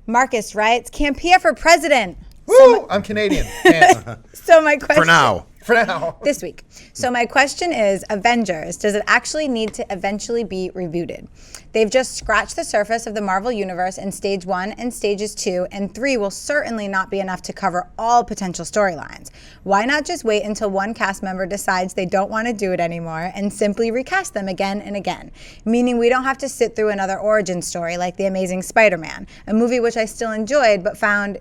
Marcus writes, Campea for president. Woo! I'm Canadian. So my question... For now. This week. So my question is, Avengers, does it actually need to eventually be rebooted? They've just scratched the surface of the Marvel Universe in Stage 1 and Stages 2, and 3 will certainly not be enough to cover all potential storylines. Why not just wait until one cast member decides they don't want to do it anymore and simply recast them again and again? Meaning we don't have to sit through another origin story like The Amazing Spider-Man, a movie which I still enjoyed but found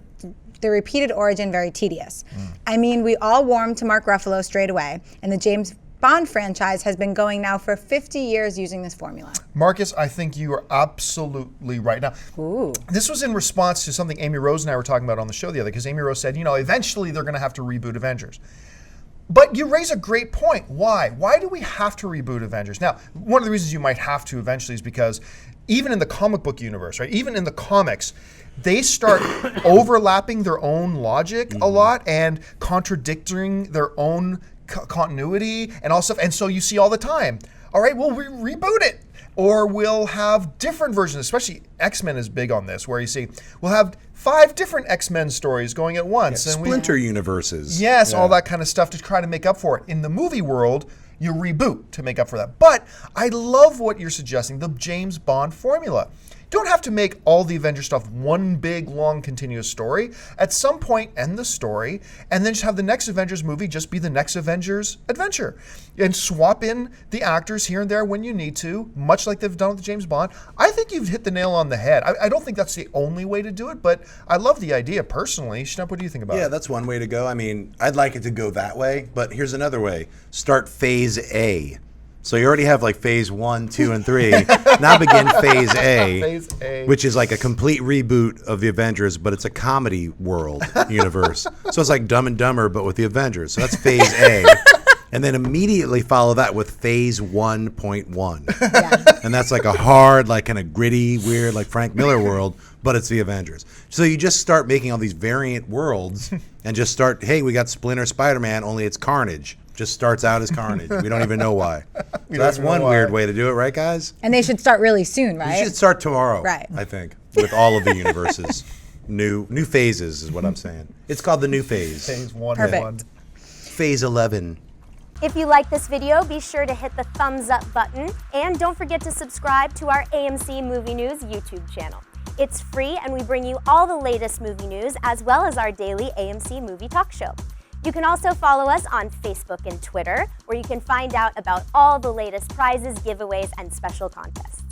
the repeated origin very tedious. I mean, we all warmed to Mark Ruffalo straight away, and the James Bond franchise has been going now for 50 years using this formula. Marcus, I think you are absolutely right. Now, this was in response to something Amy Rose and I were talking about on the show the other day, because Amy Rose said, eventually they're going to have to reboot Avengers. But you raise a great point. Why? Why do we have to reboot Avengers? Now, one of the reasons you might have to eventually is because even in the comic book universe, right? Even in the comics, they start overlapping their own logic a lot and contradicting their own continuity and all stuff. And so you see all the time, all right, well, we reboot it. Or we'll have different versions, especially X-Men is big on this, where you see, we'll have 5 different X-Men stories going at once. Yeah, and splinter universes. Yes, all that kind of stuff to try to make up for it. In the movie world, you reboot to make up for that. But I love what you're suggesting, the James Bond formula. You don't have to make all the Avengers stuff one big, long, continuous story. At some point, end the story, and then just have the next Avengers movie just be the next Avengers adventure. And swap in the actors here and there when you need to, much like they've done with James Bond. I think you've hit the nail on the head. I don't think that's the only way to do it, but I love the idea personally. Schnepp, what do you think about it? Yeah, that's one way to go. I mean, I'd like it to go that way, but here's another way. Start phase A. So you already have like phase 1, 2, and 3. Now begin phase A, Phase A. which is like a complete reboot of the Avengers, but it's a comedy world universe. So it's like Dumb and Dumber, but with the Avengers. So that's phase A. And then immediately follow that with phase 1.1. Yeah. And that's like a hard, like kind of gritty, weird, like Frank Miller world, but it's the Avengers. So you just start making all these variant worlds and just start, hey, we got Splinter Spider-Man, only it's Carnage. Just starts out as Carnage. We don't even know why. So that's one weird way to do it, right, guys? And they should start really soon, right? You should start tomorrow, right? I think, with all of the universes. New phases is what I'm saying. It's called the new phase. Phase 1. Perfect. Phase 11. If you like this video, be sure to hit the thumbs up button, and don't forget to subscribe to our AMC Movie News YouTube channel. It's free, and we bring you all the latest movie news as well as our daily AMC Movie Talk Show. You can also follow us on Facebook and Twitter, where you can find out about all the latest prizes, giveaways, and special contests.